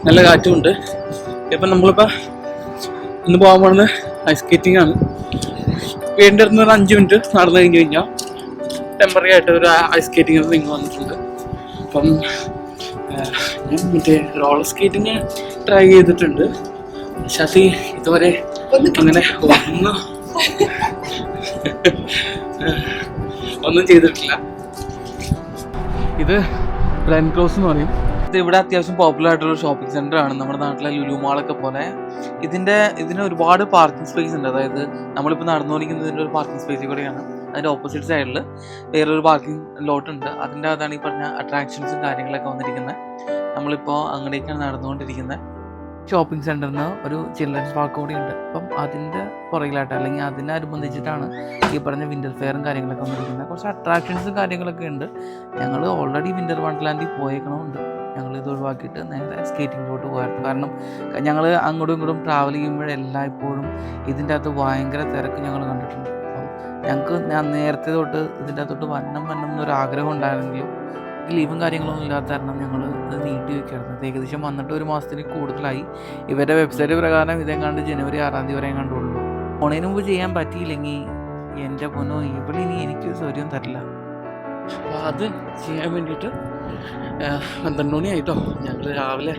നല്ല കാറ്റുമുണ്ട്. ഇപ്പം നമ്മളിപ്പോൾ ഇന്ന് പോകാൻ പോകുന്നത് ഐസ് സ്കേറ്റിംഗ് ആണ്. വീടിൻ്റെ അടുത്ത് ഒരു 5 മിനിറ്റ് നടന്നു കഴിഞ്ഞ് കഴിഞ്ഞാൽ ടെമ്പററി ആയിട്ട് ഒരു ഐസ് സ്കേറ്റിംഗ് നിങ്ങൾ വന്നിട്ടുണ്ട്. അപ്പം ഞാൻ മറ്റേ റോളർ സ്കേറ്റിങ് ട്രൈ ചെയ്തിട്ടുണ്ട്, പക്ഷെ അത് ഇതുവരെ അങ്ങനെ ഒന്നും ചെയ്തിട്ടില്ല. ഇത് ബ്ലെൻ ക്ലോസ് എന്ന് പറയും. ഇത് ഇവിടെ അത്യാവശ്യം പോപ്പുലർ ആയിട്ടുള്ള ഷോപ്പിംഗ് സെന്റർ ആണ്, നമ്മുടെ നാട്ടിലെ ലുലു മാളൊക്കെ പോലെ. ഇതിന് ഒരുപാട് പാർക്കിംഗ് സ്പേസ് ഉണ്ട്. അതായത് നമ്മളിപ്പോൾ നടന്നുകൊണ്ടിരിക്കുന്നതിൻ്റെ ഒരു പാർക്കിംഗ് സ്പേസ് കൂടെയാണ്. അതിൻ്റെ ഓപ്പോസിറ്റ് സൈഡിൽ വേറൊരു പാർക്കിംഗ് ലോട്ട് ഉണ്ട്. അതിൻ്റെ അകത്താണ് ഈ പറഞ്ഞ അട്രാക്ഷൻസും കാര്യങ്ങളൊക്കെ വന്നിരിക്കുന്നത്. നമ്മളിപ്പോൾ അങ്ങോട്ടേക്കാണ് നടന്നുകൊണ്ടിരിക്കുന്നത്. ഷോപ്പിംഗ് സെൻറ്ററിന് ഒരു ചിൽഡ്രൻസ് പാർക്ക് കൂടി ഉണ്ട്. അപ്പം അതിൻ്റെ പുറകിലായിട്ട് അല്ലെങ്കിൽ അതിനനുബന്ധിച്ചിട്ടാണ് ഈ പറഞ്ഞ വിൻ്റർ ഫെയറും കാര്യങ്ങളൊക്കെ വന്നിരിക്കുന്നത്. കുറച്ച് അട്രാക്ഷൻസും കാര്യങ്ങളൊക്കെ ഉണ്ട്. ഞങ്ങൾ ഓൾറെഡി വിൻ്റർ വണ്ടർലാൻഡിൽ പോയേക്കണമുണ്ട്. ഞങ്ങളിത് ഒഴിവാക്കിയിട്ട് നേരെ സ്കേറ്റിങ്ങിലോട്ട് പോയിരുന്നു. കാരണം ഞങ്ങൾ അങ്ങോട്ടും ഇങ്ങോട്ടും ട്രാവൽ ചെയ്യുമ്പോഴെല്ലായ്പ്പോഴും ഇതിൻ്റെ അകത്ത് ഭയങ്കര തിരക്ക് ഞങ്ങൾ കണ്ടിട്ടുണ്ട്. അപ്പം ഞാൻ നേരത്തെ തൊട്ട് ഇതിൻ്റെ അകത്തോട്ട് വരണം എന്നൊരാഗ്രഹം ഉണ്ടായിരുന്നെങ്കിലും ലീവും കാര്യങ്ങളൊന്നും ഇല്ലാത്ത കാരണം ഞങ്ങൾ ഇത് നീട്ടി വയ്ക്കായിരുന്നു. ഏകദേശം വന്നിട്ട് 1 മാസത്തിന് കൂടുതലായി. ഇവരുടെ വെബ്സൈറ്റ് പ്രകാരം ഇതെങ്ങാണ്ട് ജനുവരി 6 വരെ കണ്ടുള്ളൂ. ഓണേന് മുമ്പ് ചെയ്യാൻ പറ്റിയില്ലെങ്കിൽ എൻ്റെ പൊന്നോ ഇവിടെ ഇനി എനിക്ക് സൗകര്യം തരില്ല. അപ്പോൾ അത് ചെയ്യാൻ വേണ്ടിയിട്ട് 12 മണിയായിട്ടോ. ഞങ്ങൾ രാവിലെ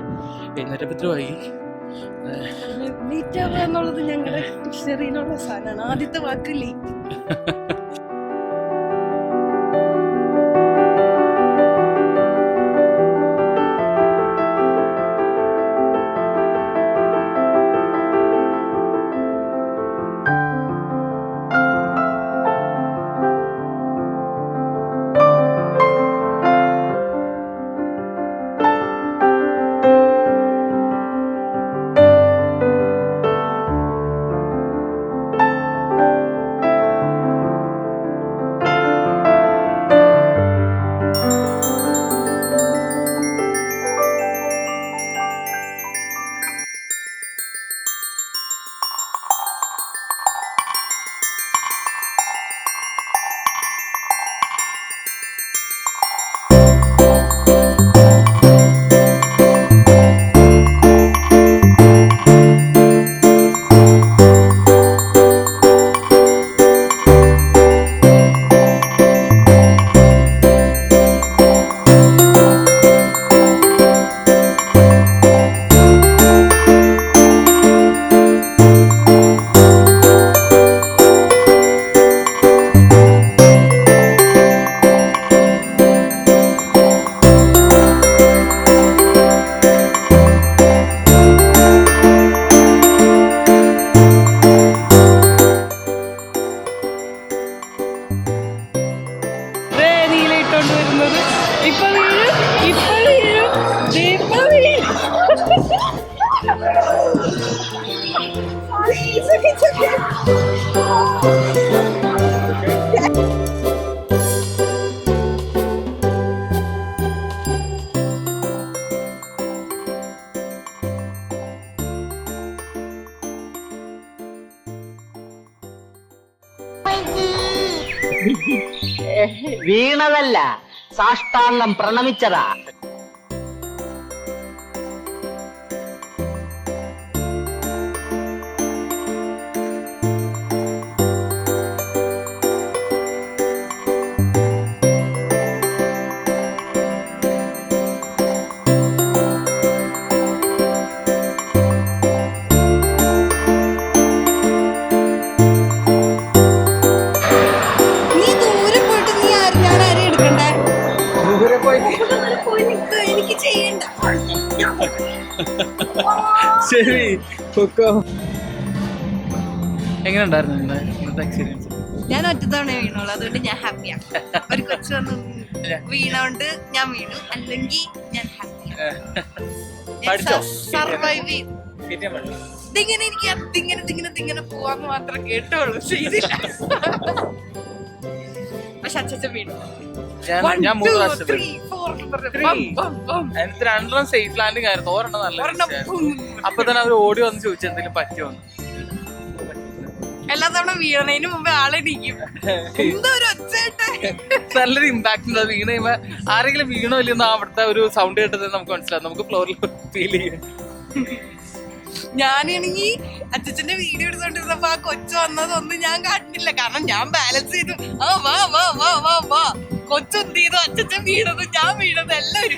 എഴുന്നേറ്റപ്പത്തിന് വൈകി. എന്നുള്ളത് ഞങ്ങളുടെ ഡിക്ഷണറിയിലുള്ള സാധനമാണ്. ആദ്യത്തെ വാക്കില്ലേ വീണതല്ല, സാഷ്ടാംഗം പ്രണമിച്ചതാ. ശരി, എങ്ങനെ ഉണ്ടായിരുന്നു ഇന്നത്തെ എക്സ്പീരിയൻസ്? ഞാൻ ഒറ്റത്തവണ വീണോളൂ, അതുകൊണ്ട് ഞാൻ ഹാപ്പിയാണ്. ഒരു കൊച്ചു വന്ന് വീണോണ്ട് ഞാൻ വീണു, അല്ലെങ്കിൽ ഞാൻ ഹാപ്പിയാണ്. സർവൈവ് ചെയ്തു. ഇതിങ്ങനെ എനിക്ക് അതിങ്ങനെ പോവാന്ന് മാത്രം കേട്ടോളൂ, ചെയ്തില്ല. പക്ഷെ അച്ഛൻ വീണു. ഞാൻ 3 പ്രാവശ്യം 2 സേഫ് ലാൻഡിങ് ആയിരുന്നു. 1 നല്ല. അപ്പൊ തന്നെ അവർ ഓടി വന്ന് ചോദിച്ചു എന്തെങ്കിലും പറ്റിയോന്ന്. എല്ലാ തവണ വീണതിന് മുമ്പേ ആളെണീക്കും. എന്താ ഒരു ഒച്ചയായിട്ട് നല്ലൊരു ഇമ്പാക്ട് ഉണ്ട്. വീണ് കഴിയുമ്പോ ആരെങ്കിലും വീണോ ഇല്ലെന്നോ അവിടുത്തെ ഒരു സൗണ്ട് കേട്ടത് നമുക്ക് മനസ്സിലാവും. നമുക്ക് ഫ്ലോറിൽ ഫീൽ ചെയ്യും. ഞാനാണെങ്കിൽ അച്ഛന്റെ വീഡിയോ എടുത്തോണ്ടിരുന്നപ്പോ ആ കൊച്ചു വന്നതൊന്നും ഞാൻ കണ്ടില്ല. കാരണം ഞാൻ ബാലൻസ് ചെയ്തു. ആ വാ വാ വാ വാ വാ കൊച്ചെന്ത് ചെയ്തു, അച്ഛൻ വീണത്, ഞാൻ വീണത് എല്ലാം ഒരു